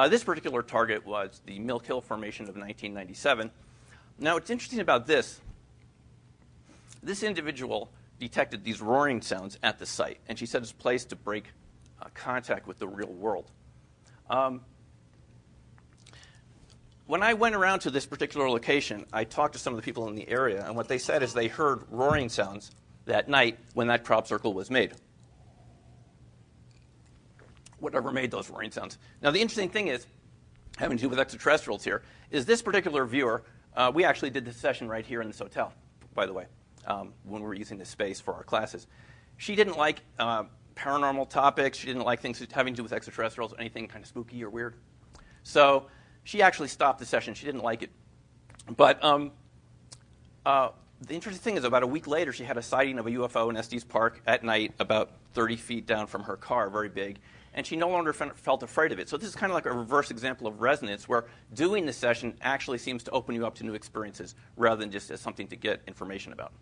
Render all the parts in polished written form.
This particular target was the Milk Hill Formation of 1997. Now, what's interesting about this individual detected these roaring sounds at the site, and she said it's a place to break contact with the real world. When I went around to this particular location, I talked to some of the people in the area, and what they said is they heard roaring sounds that night when that crop circle was made. Whatever made those roaring sounds. Now, the interesting thing is, having to do with extraterrestrials here, is this particular viewer, we actually did this session right here in this hotel, by the way, when we were using this space for our classes. She didn't like paranormal topics. She didn't like things having to do with extraterrestrials, anything kind of spooky or weird. So she actually stopped the session. She didn't like it. But the interesting thing is about a week later, she had a sighting of a UFO in Estes Park at night about 30 feet down from her car, very big, and she no longer felt afraid of it. So this is kind of like a reverse example of resonance, where doing the session actually seems to open you up to new experiences rather than just as something to get information about.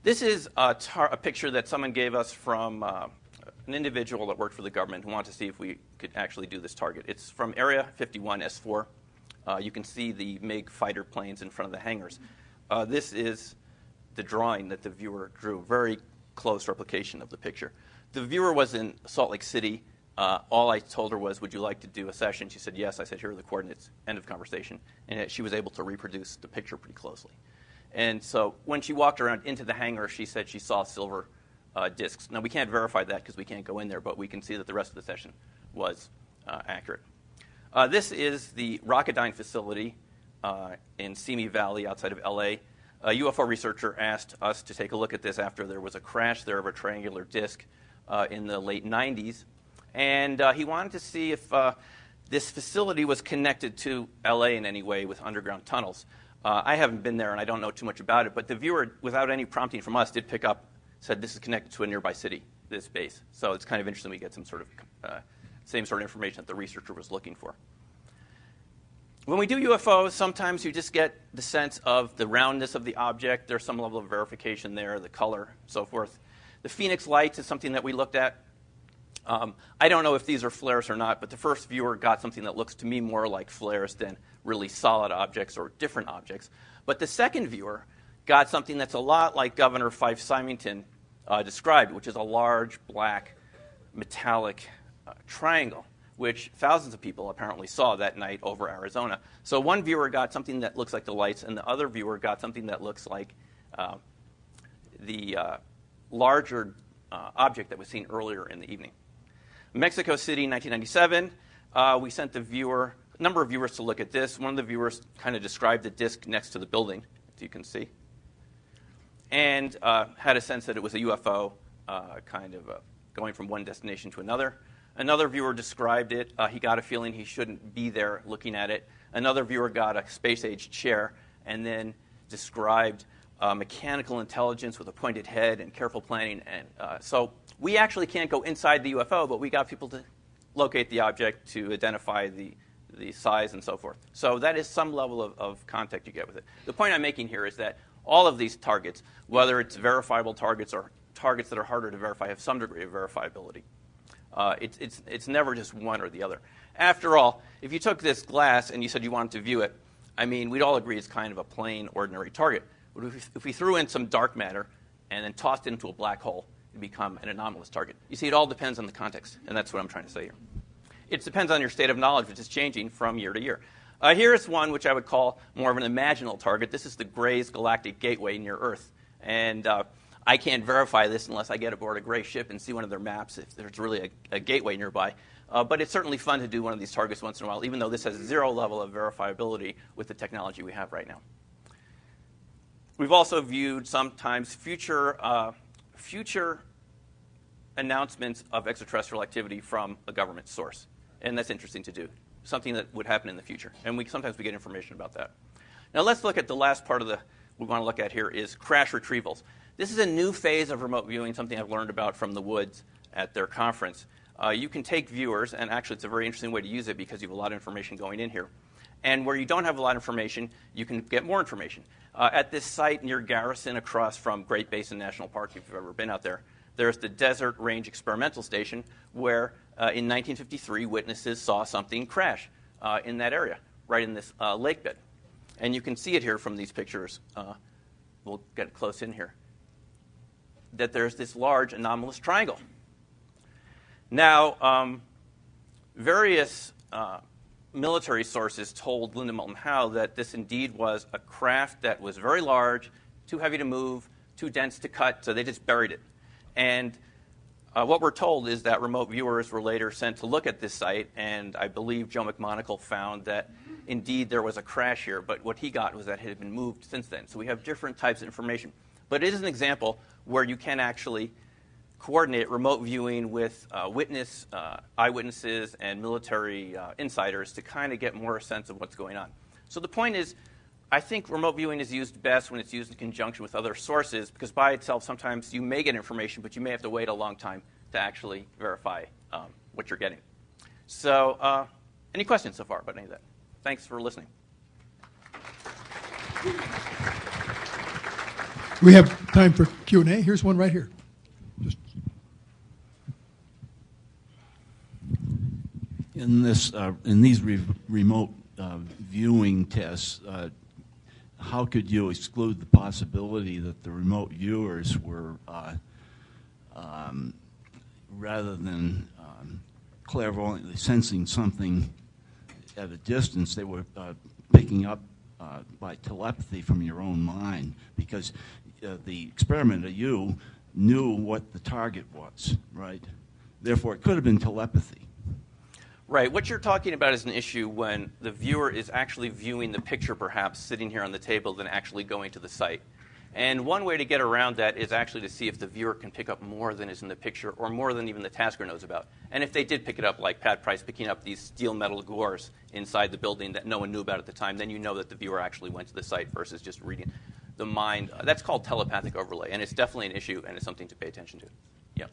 This is a picture that someone gave us from an individual that worked for the government who wanted to see if we could actually do this target. It's from Area 51, S4. You can see the MiG fighter planes in front of the hangars. This is the drawing that the viewer drew, very close replication of the picture. The viewer was in Salt Lake City. All I told her was, would you like to do a session? She said yes. I said, here are the coordinates, end of conversation. And she was able to reproduce the picture pretty closely. And so when she walked around into the hangar, she said she saw silver discs. Now, we can't verify that because we can't go in there, but we can see that the rest of the session was accurate. This is the Rocketdyne facility in Simi Valley outside of LA. A UFO researcher asked us to take a look at this after there was a crash there of a triangular disc in the late 90s. And he wanted to see if this facility was connected to LA in any way with underground tunnels. I haven't been there and I don't know too much about it, but the viewer, without any prompting from us, did pick up, said this is connected to a nearby city, this base. So it's kind of interesting we get some sort of same sort of information that the researcher was looking for. When we do UFOs, sometimes you just get the sense of the roundness of the object. There's some level of verification there, the color, so forth. The Phoenix lights is something that we looked at. I don't know if these are flares or not, but the first viewer got something that looks to me more like flares than really solid objects or different objects. But the second viewer got something that's a lot like Governor Fife Symington described, which is a large black metallic triangle, which thousands of people apparently saw that night over Arizona. So one viewer got something that looks like the lights, and the other viewer got something that looks like the larger object that was seen earlier in the evening. Mexico City, 1997, we sent a number of viewers to look at this. One of the viewers kind of described the disc next to the building, as you can see, and had a sense that it was a UFO going from one destination to another. Another viewer described it. He got a feeling he shouldn't be there looking at it. Another viewer got a space-age chair and then described mechanical intelligence with a pointed head and careful planning. And so we actually can't go inside the UFO, but we got people to locate the object, to identify the size and so forth. So that is some level of contact you get with it. The point I'm making here is that all of these targets, whether it's verifiable targets or targets that are harder to verify, have some degree of verifiability. It's never just one or the other. After all, if you took this glass and you said you wanted to view it, I mean, we'd all agree it's kind of a plain, ordinary target. But if we threw in some dark matter and then tossed it into a black hole, it'd become an anomalous target. You see, it all depends on the context, and that's what I'm trying to say here. It depends on your state of knowledge, which is changing from year to year. Here's one which I would call more of an imaginal target. This is the Gray's Galactic Gateway near Earth. And I can't verify this unless I get aboard a Gray ship and see one of their maps if there's really a gateway nearby. But it's certainly fun to do one of these targets once in a while, even though this has zero level of verifiability with the technology we have right now. We've also viewed sometimes future announcements of extraterrestrial activity from a government source. And that's interesting to do, something that would happen in the future. And sometimes we get information about that. Now let's look at the last part of we want to look at here is crash retrievals. This is a new phase of remote viewing, something I've learned about from the Woods at their conference. You can take viewers, and actually it's a very interesting way to use it because you have a lot of information going in here. And where you don't have a lot of information, you can get more information. At this site near Garrison, across from Great Basin National Park, if you've ever been out there, There's the Desert Range Experimental Station, where in 1953 witnesses saw something crash in that area, right in this lake bed. And you can see it here from these pictures. We'll get close in here. That there's this large anomalous triangle. Now, various military sources told Linda Moulton Howe that this indeed was a craft that was very large, too heavy to move, too dense to cut, so they just buried it. And what we're told is that remote viewers were later sent to look at this site, and I believe Joe McMonagle found that indeed there was a crash here, but what he got was that it had been moved since then. So we have different types of information. But it is an example where you can actually coordinate remote viewing with eyewitnesses and military insiders to kind of get more a sense of what's going on. So the point is, I think remote viewing is used best when it's used in conjunction with other sources, because by itself sometimes you may get information, but you may have to wait a long time to actually verify what you're getting. So any questions so far about any of that? Thanks for listening. We have time for Q&A. Here's one right here. In these remote viewing tests, how could you exclude the possibility that the remote viewers were, rather than clairvoyantly sensing something at a distance, they were picking up by telepathy from your own mind? Because the experimenter, you, knew what the target was, right? Therefore, it could have been telepathy. Right. What you're talking about is an issue when the viewer is actually viewing the picture, perhaps sitting here on the table, than actually going to the site. And one way to get around that is actually to see if the viewer can pick up more than is in the picture, or more than even the tasker knows about. And if they did pick it up, like Pat Price picking up these steel metal gores inside the building that no one knew about at the time, then you know that the viewer actually went to the site versus just reading the mind. That's called telepathic overlay, and it's definitely an issue, and it's something to pay attention to. Yeah.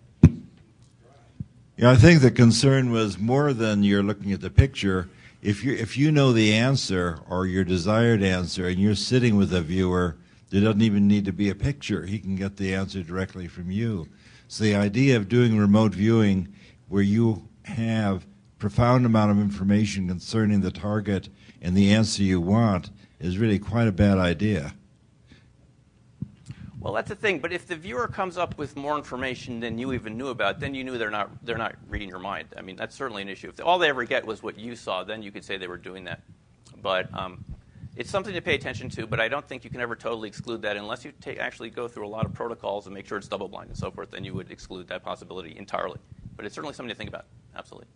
Yeah, I think the concern was more than you're looking at the picture. If you know the answer or your desired answer and you're sitting with a viewer, there doesn't even need to be a picture. He can get the answer directly from you. So the idea of doing remote viewing where you have profound amount of information concerning the target and the answer you want is really quite a bad idea. Well, that's the thing. But if the viewer comes up with more information than you even knew about, then you knew they're not reading your mind. I mean, that's certainly an issue. If all they ever get was what you saw, then you could say they were doing that. But it's something to pay attention to. But I don't think you can ever totally exclude that unless you actually go through a lot of protocols and make sure it's double-blind and so forth. Then you would exclude that possibility entirely. But it's certainly something to think about. Absolutely.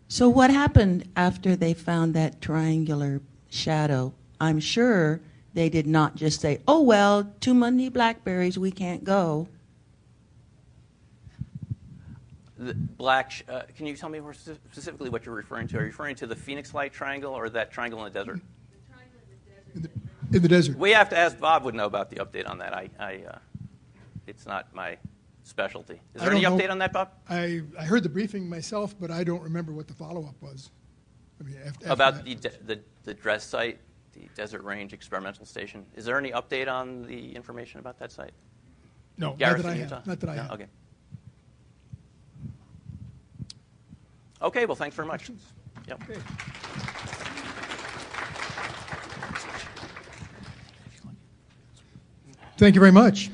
So what happened after they found that triangular shadow? I'm sure they did not just say, oh, well, too many blackberries, we can't go. The black, can you tell me more specifically what you're referring to? Are you referring to the Phoenix Light Triangle or that triangle in the desert? The triangle in the desert. In the desert. We have to ask Bob would know about the update on that. It's not my specialty. Is there any update on that, Bob? I heard the briefing myself, but I don't remember what the follow-up was. I mean, after About that. the DRES site, the Desert Range Experimental Station. Is there any update on the information about that site? No, Garrison, not that I have. Okay. Okay, well, thanks very much. Yep. Okay. Thank you very much.